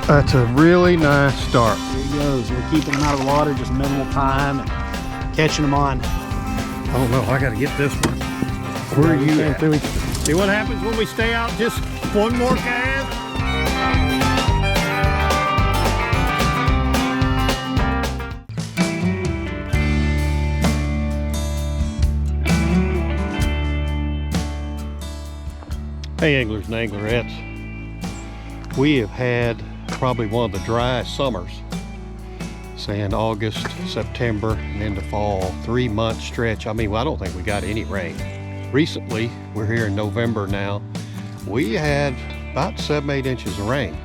That's a really nice start. There he goes. We're keeping them out of the water, just minimal time, and catching them on. Oh no, I gotta get this one. Where are you at? See what happens when we stay out just one more cast? Hey anglers and anglerettes. We have had probably one of the driest summers. Saying August, September, and into fall, 3-month stretch. I mean, I don't think we got any rain. Recently, we're here in November now, we had about 7-8 inches of rain.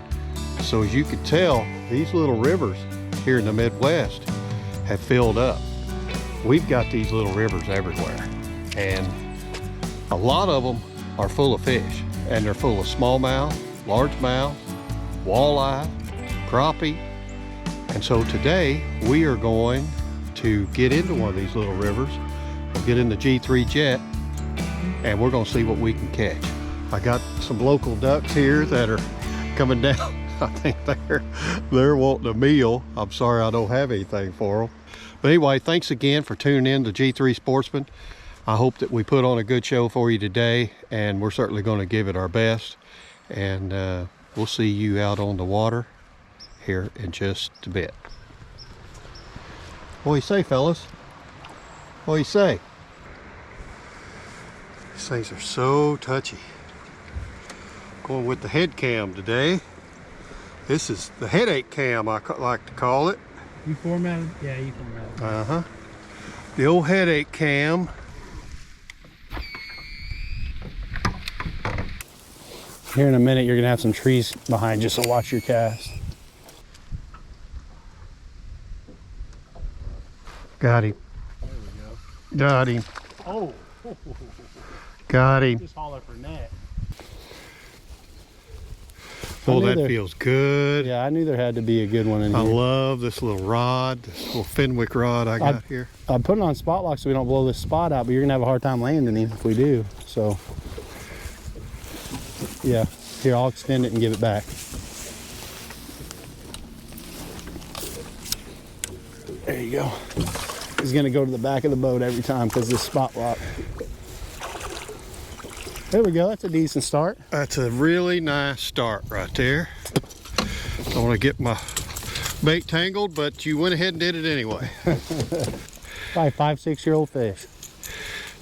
So as you can tell, these little rivers here in the Midwest have filled up. We've got these little rivers everywhere, and a lot of them are full of fish, and they're full of smallmouth, largemouth, walleye, crappie. And so today we are going to get into one of these little rivers. We'll get in the G3 jet and we're going to see what we can catch. I got some local ducks here that are coming down. I think they're wanting a meal. I'm sorry I don't have anything for them. But anyway, thanks again for tuning in to G3 Sportsman. I hope that we put on a good show for you today, and we're certainly going to give it our best. And we'll see you out on the water here in just a bit. What do you say, fellas? What do you say? These things are so touchy. Going with the head cam today. This is the headache cam, I like to call it. You formatted? Yeah, you formatted. Uh-huh. The old headache cam. Here in a minute, you're gonna have some trees behind you, so watch your cast. Got him. There we go. Got him. Oh. Got him. Just holler for net. Oh, that feels good. Yeah, I knew there had to be a good one in here. I love this little rod, this little Fenwick rod I got here. I put it on spot lock so we don't blow this spot out, but you're gonna have a hard time landing him if we do. So, yeah, here, I'll extend it and give it back. There you go. He's gonna go to the back of the boat every time because this spot lock. There we go, that's a decent start. That's a really nice start right there. I want to get my bait tangled, but you went ahead and did it anyway. Probably 5-6-year-old fish.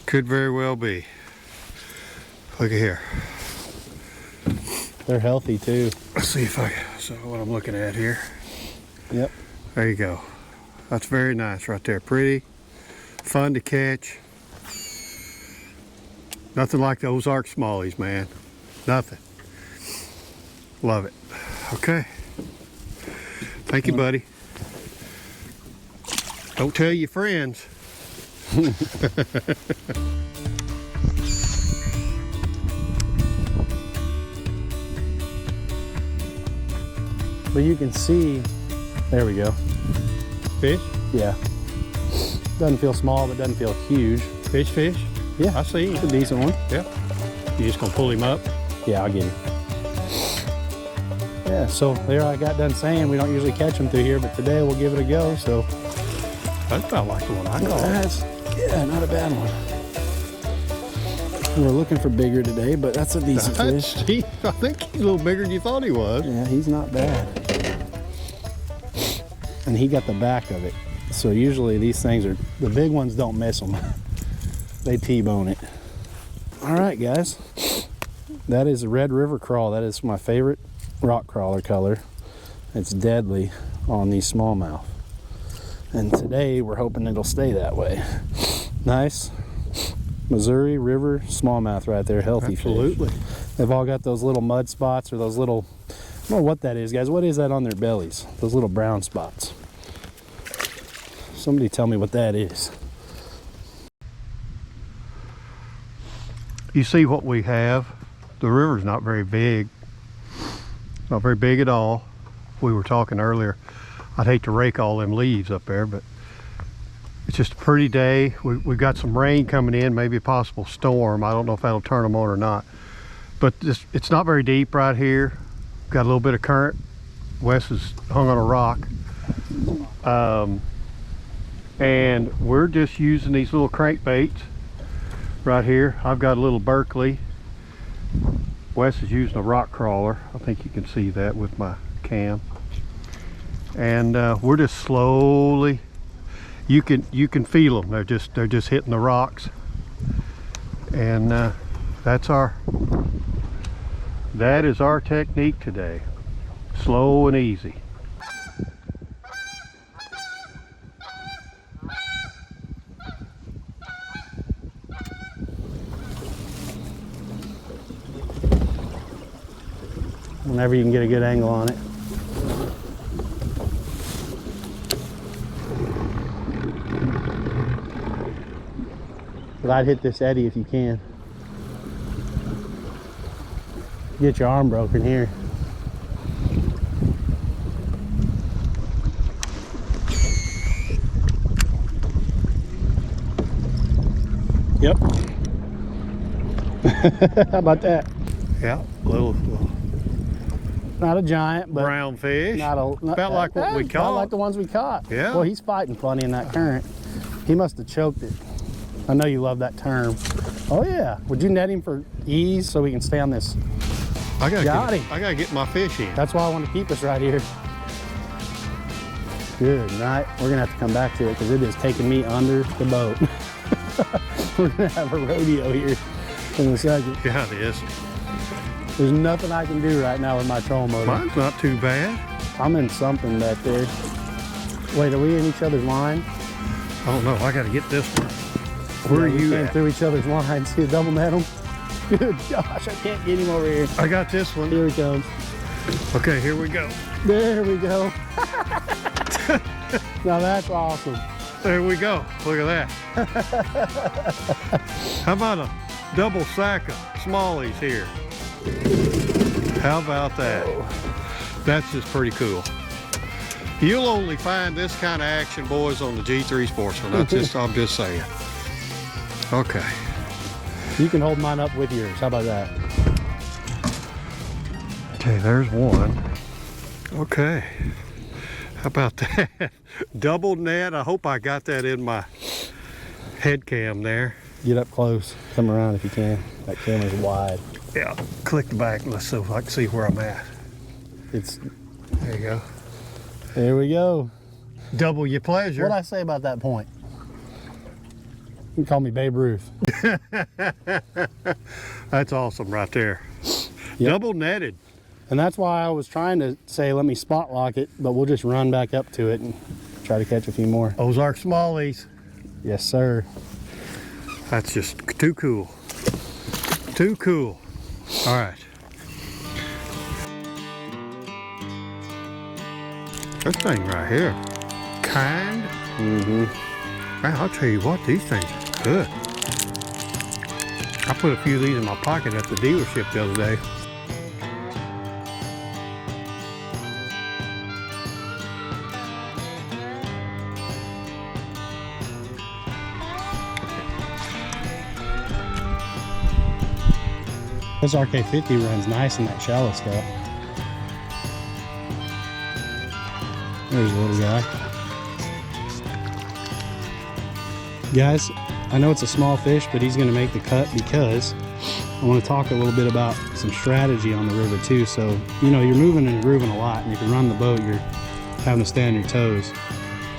Could very well be. Look at here. They're healthy too. Let's see if I so what I'm looking at here. Yep. There you go. That's very nice right there. Pretty, fun to catch. Nothing like the Ozarks smallies, man. Nothing. Love it. Okay. Thank you, buddy. Don't tell your friends. But you can see, there we go. Fish? Yeah. Doesn't feel small, but doesn't feel huge. Fish? Yeah, I see. It's a decent one. Yeah. You just gonna pull him up? Yeah, I'll get him. Yeah, so there I got done saying we don't usually catch them through here, but today we'll give it a go. So That felt like the one I caught. Yeah, not a bad one. We're looking for bigger today, but that's a decent fish. I think he's a little bigger than you thought he was. Yeah, he's not bad. And he got the back of it. So usually these things are, the big ones don't miss them. They T-bone it. All right, guys. That is a red river crawl. That is my favorite rock crawler color. It's deadly on these smallmouth. And today we're hoping it'll stay that way. Nice Missouri River smallmouth right there, healthy Absolutely. fish. They've all got those little mud spots or those little, I don't know what that is, guys. What is that on their bellies? Those little brown spots. Somebody tell me what that is. You see what we have. The river's not very big. Not very big at all. We were talking earlier. I'd hate to rake all them leaves up there, but it's just a pretty day. We've got some rain coming in, maybe a possible storm. I don't know if that'll turn them on or not. But it's not very deep right here. got a little bit of current. Wes is hung on a rock. And we're just using these little crankbaits right here. I've got a little Berkeley. Wes is using a rock crawler. I think you can see that with my cam. And we're just slowly, you can feel them. They're just hitting the rocks. And that is our technique today. Slow and easy. Whenever you can get a good angle on it. But I'd hit this eddy if you can. Get your arm broken here. Yep. How about that? Yeah, little Not a giant, but brown fish. not Felt like what we Felt caught. like the ones we caught. Yeah. Well, he's fighting plenty in that current. He must have choked it. I know you love that term. Oh yeah. Would you net him for ease so we can stay on this? I Got him. gotta get my fish in. That's why I want to keep us right here. Good night. We're gonna have to come back to it because it is taking me under the boat. We're gonna have a rodeo here in a second. Yeah, it is. There's nothing I can do right now with my trolling motor. Mine's not too bad. I'm in something back there. Wait, are we in each other's line? I don't know. I gotta get this one. Where are Yeah, we you came at? through each other's lines. See, double net him. Good gosh, I can't get him over here. I got this one. Here he comes. Okay, here we go. There we go. Now that's awesome. There we go. Look at that. How about a double sack of smallies here? How about that? That's just pretty cool. You'll only find this kind of action, boys, on the G3 Sportsman. I'm just saying. Okay. You can hold mine up with yours. How about that? Okay, there's one. Okay. How about that? Double net. I hope I got that in my head cam there. Get up close. Come around if you can. That camera's wide. Yeah, click the back. Let's see if I can see where I'm at. It's. There you go. There we go. Double your pleasure. What'd I say about that point? You can call me Babe Ruth. That's awesome right there. Yep. Double netted. And that's why I was trying to say, let me spot lock it, but we'll just run back up to it and try to catch a few more. Ozarks smallies. Yes, sir. That's just too cool. Too cool. All right. This thing right here, kind. Mm-hmm. Man, I'll tell you what, these things are good. I put a few of these in my pocket at the dealership the other day. This RK50 runs nice in that shallow stuff. There's a little guy. Guys, I know it's a small fish, but he's gonna make the cut because I wanna talk a little bit about some strategy on the river too. So, you know, you're moving and grooving a lot, and if you run the boat, you're having to stay on your toes.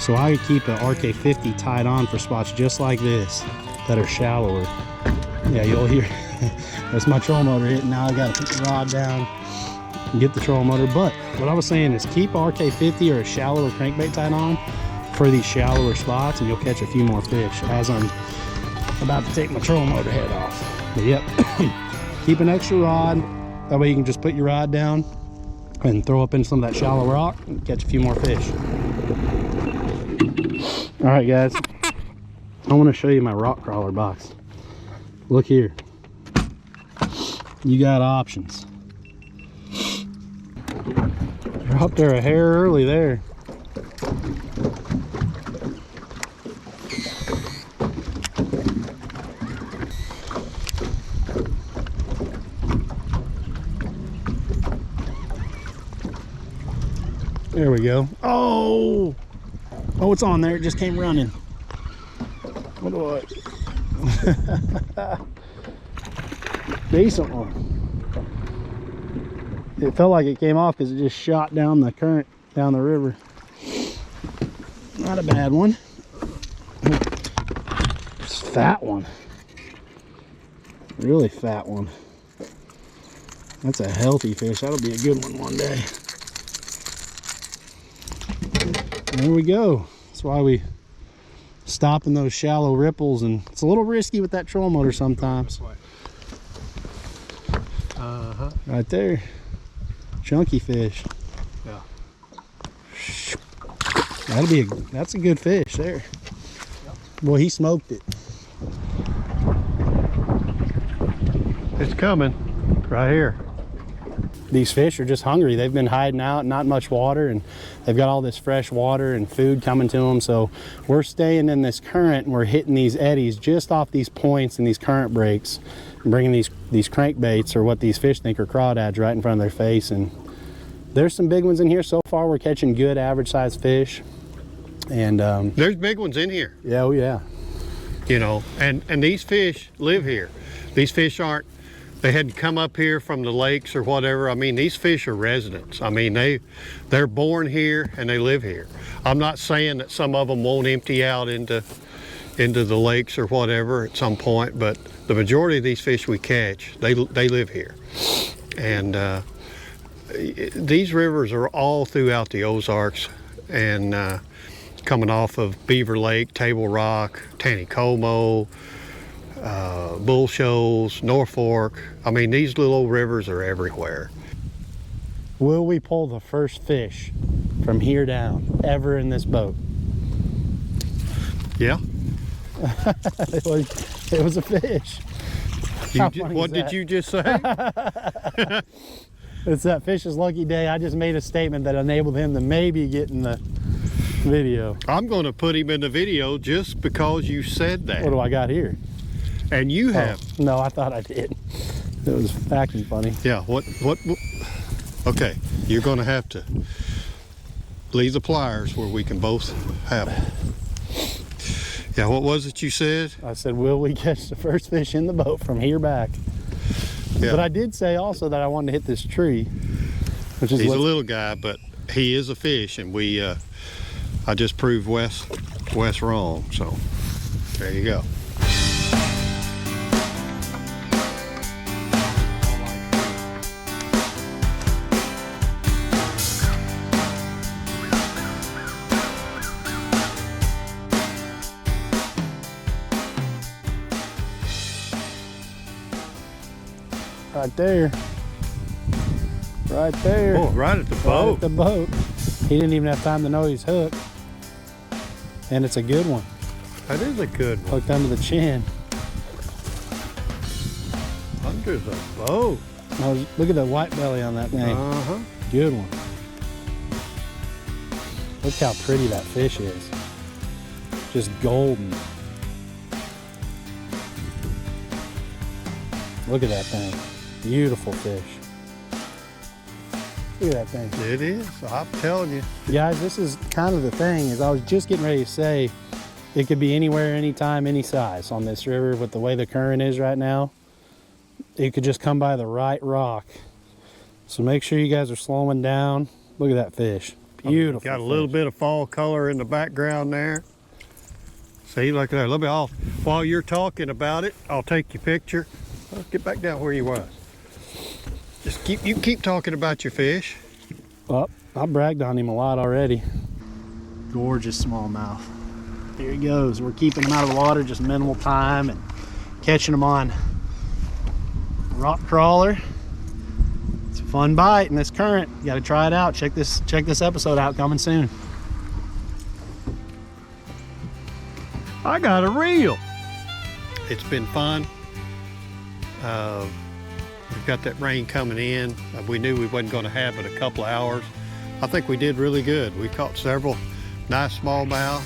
So I would keep a RK50 tied on for spots just like this that are shallower. Yeah, you'll hear, that's my trolling motor hitting. Now I gotta put the rod down and get the trolling motor. But what I was saying is keep RK50 or a shallower crankbait tied on for these shallower spots, and you'll catch a few more fish as I'm about to take my trolling motor head off. But yep, keep an extra rod. That way you can just put your rod down and throw up in some of that shallow rock and catch a few more fish. All right, guys, I want to show you my rock crawler box. Look here. You got options. You're up there a hair early there. There we go. Oh! Oh, it's on there. It just came running. What do I... Decent one. It felt like it came off because it just shot down the current, down the river. Not a bad one. It's a fat one. Really fat one. That's a healthy fish. That'll be a good one day. There we go. That's why we stop in those shallow ripples, and it's a little risky with that trolling motor sometimes. Right there. Chunky fish. Yeah. That's a good fish there. Yep. Boy, he smoked it. It's coming right here. These fish are just hungry. They've been hiding out, not much water, and they've got all this fresh water and food coming to them. So we're staying in this current, and we're hitting these eddies just off these points and these current breaks, and bringing these crankbaits, or what these fish think are crawdads, right in front of their face. And there's some big ones in here. So far we're catching good average sized fish. And there's big ones in here. Yeah, oh yeah. You know, and these fish live here. These fish aren't, they hadn't come up here from the lakes or whatever. I mean, these fish are residents. I mean, they're born here and they live here. I'm not saying that some of them won't empty out into the lakes or whatever at some point, but the majority of these fish we catch, they live here. And these rivers are all throughout the Ozarks, and coming off of Beaver Lake, Table Rock, Taneycomo, Bull Shoals, Norfolk. I mean, these little rivers are everywhere. Will we pull the first fish from here down ever in this boat? Yeah. It was a fish. What did you just say? It's that fish's lucky day. I just made a statement that enabled him to maybe get in the video. I'm going to put him in the video just because you said that. What do I got here? And you have. Oh, no, I thought I did. It was acting funny. Yeah, what? Okay, you're going to have to leave the pliers where we can both have them. Yeah, what was it you said? I said, will we catch the first fish in the boat from here back? Yeah. But I did say also that I wanted to hit this tree. Which is He's a little guy, but he is a fish, and I just proved Wes wrong, so there you go. Right there. Right there. Oh, right at the boat. Right at the boat. He didn't even have time to know he's hooked. And it's a good one. That is a good one. Hooked under the chin. Under the boat. Oh, look at the white belly on that thing. Uh-huh. Good one. Look how pretty that fish is. Just golden. Look at that thing. Beautiful fish. Look at that thing. It is. I'm telling you. Guys, this is kind of the thing, is I was just getting ready to say it could be anywhere, anytime, any size on this river with the way the current is right now. It could just come by the right rock. So make sure you guys are slowing down. Look at that fish. Beautiful. Got a little bit of fall color in the background there. See, look at that. Let me off. While you're talking about it, I'll take your picture. Get back down where you was. Just keep talking about your fish. Well, I bragged on him a lot already. Gorgeous smallmouth. Here he goes. We're keeping him out of the water, just minimal time, and catching him on rock crawler. It's a fun bite in this current. You got to try it out. Check this episode out, coming soon. I got a reel. It's been fun. We've got that rain coming in. We knew we wasn't going to have it a couple of hours. I think we did really good. We caught several nice smallmouth.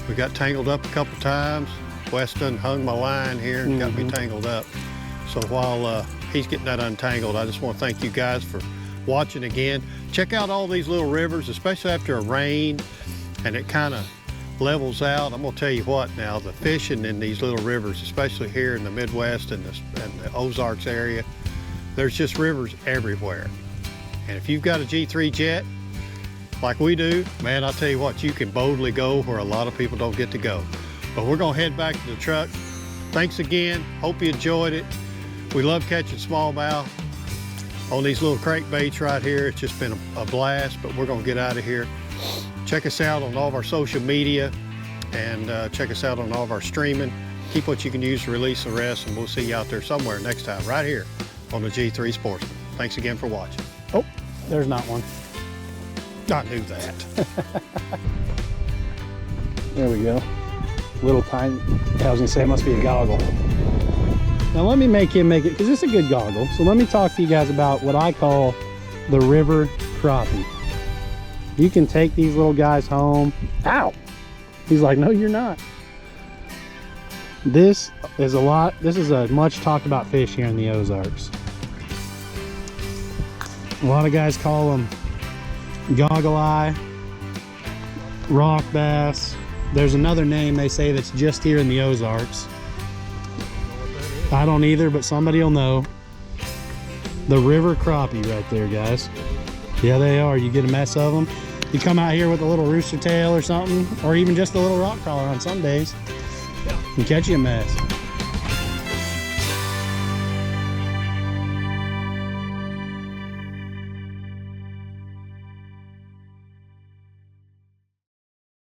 We got tangled up a couple times. Weston hung my line here and got me tangled up. So while he's getting that untangled, I just want to thank you guys for watching again. Check out all these little rivers, especially after a rain and it kind of levels out. I'm gonna tell you what now, the fishing in these little rivers, especially here in the Midwest and the Ozarks area, there's just rivers everywhere. And if you've got a G3 jet, like we do, man, I'll tell you what, you can boldly go where a lot of people don't get to go. But we're gonna head back to the truck. Thanks again, hope you enjoyed it. We love catching smallmouth on these little crankbaits right here. It's just been a blast, but we're gonna get out of here. Check us out on all of our social media and check us out on all of our streaming. Keep what you can use to release the rest, and we'll see you out there somewhere next time, right here on the G3 Sportsman. Thanks again for watching. Oh, there's not one. I knew that. There we go. Little tiny, I was gonna say it must be a goggle. Now let me make him make it, because it's a good goggle. So let me talk to you guys about what I call the river crappie. You can take these little guys home. Ow! He's like, no, you're not. This is a much talked about fish here in the Ozarks. A lot of guys call them goggle eye, rock bass. There's another name they say that's just here in the Ozarks. I don't either, but somebody will know. The river crappie right there, guys. Yeah, they are. You get a mess of them. You come out here with a little rooster tail or something, or even just a little rock crawler on some days, and catch you a mess.